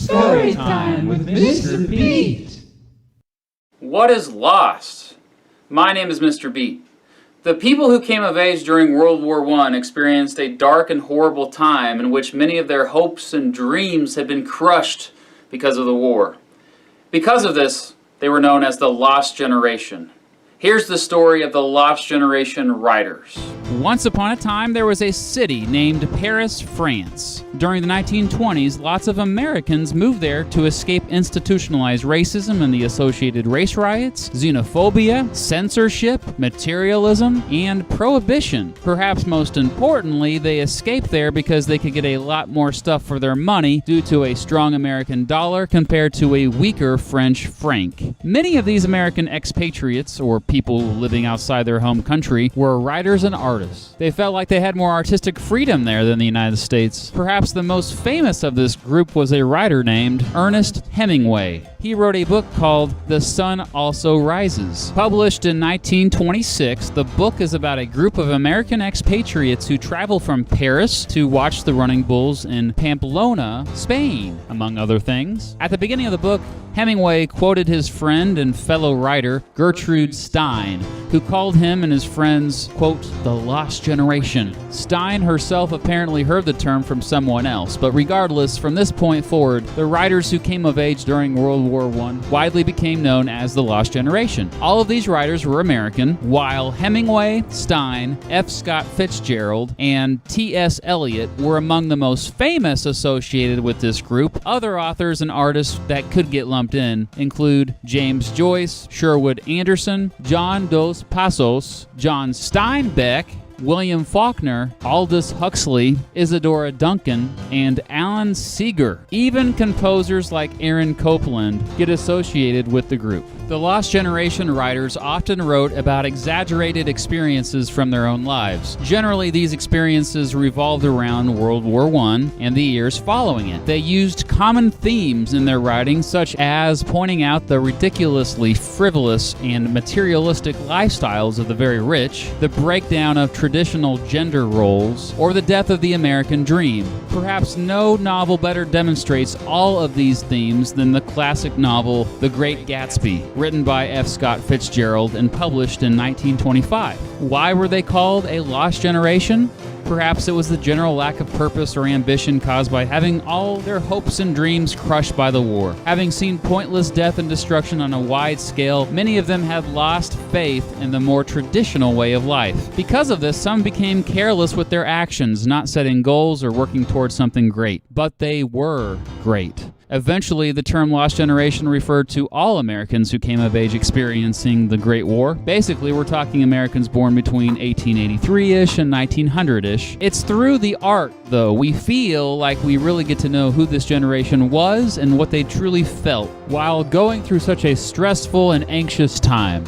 Story time with Mr. Beat. What is lost? My name is Mr. Beat. The people who came of age during World War I experienced a dark and horrible time in which many of their hopes and dreams had been crushed because of the war. Because of this, they were known as the Lost Generation. Here's the story of the Lost Generation writers. Once upon a time, there was a city named Paris, France. During the 1920s, lots of Americans moved there to escape institutionalized racism and the associated race riots, xenophobia, censorship, materialism, and prohibition. Perhaps most importantly, they escaped there because they could get a lot more stuff for their money due to a strong American dollar compared to a weaker French franc. Many of these American expatriates, or people living outside their home country, were writers and artists. They felt like they had more artistic freedom there than the United States. Perhaps the most famous of this group was a writer named Ernest Hemingway. He wrote a book called The Sun Also Rises. Published in 1926, the book is about a group of American expatriates who travel from Paris to watch the running bulls in Pamplona, Spain, among other things. At the beginning of the book, Hemingway quoted his friend and fellow writer Gertrude Stein, who called him and his friends, quote, the Lost Generation. Stein herself apparently heard the term from someone else, but regardless, from this point forward, the writers who came of age during World War I widely became known as the Lost Generation. All of these writers were American, while Hemingway, Stein, F. Scott Fitzgerald, and T.S. Eliot were among the most famous associated with this group. Other authors and artists that could get lumped in include James Joyce, Sherwood Anderson, John Dos Passos, John Steinbeck, William Faulkner, Aldous Huxley, Isadora Duncan, and Alan Seeger. Even composers like Aaron Copland get associated with the group. The Lost Generation writers often wrote about exaggerated experiences from their own lives. Generally, these experiences revolved around World War I and the years following it. They used common themes in their writing, such as pointing out the ridiculously frivolous and materialistic lifestyles of the very rich, the breakdown of traditional gender roles, or the death of the American dream. Perhaps no novel better demonstrates all of these themes than the classic novel The Great Gatsby, written by F. Scott Fitzgerald and published in 1925. Why were they called a lost generation? Perhaps it was the general lack of purpose or ambition caused by having all their hopes and dreams crushed by the war. Having seen pointless death and destruction on a wide scale, many of them had lost faith in the more traditional way of life. Because of this, some became careless with their actions, not setting goals or working towards something great. But they were great. Eventually, the term Lost Generation referred to all Americans who came of age experiencing the Great War. Basically, we're talking Americans born between 1883-ish and 1900-ish. It's through the art, though, we feel like we really get to know who this generation was and what they truly felt while going through such a stressful and anxious time.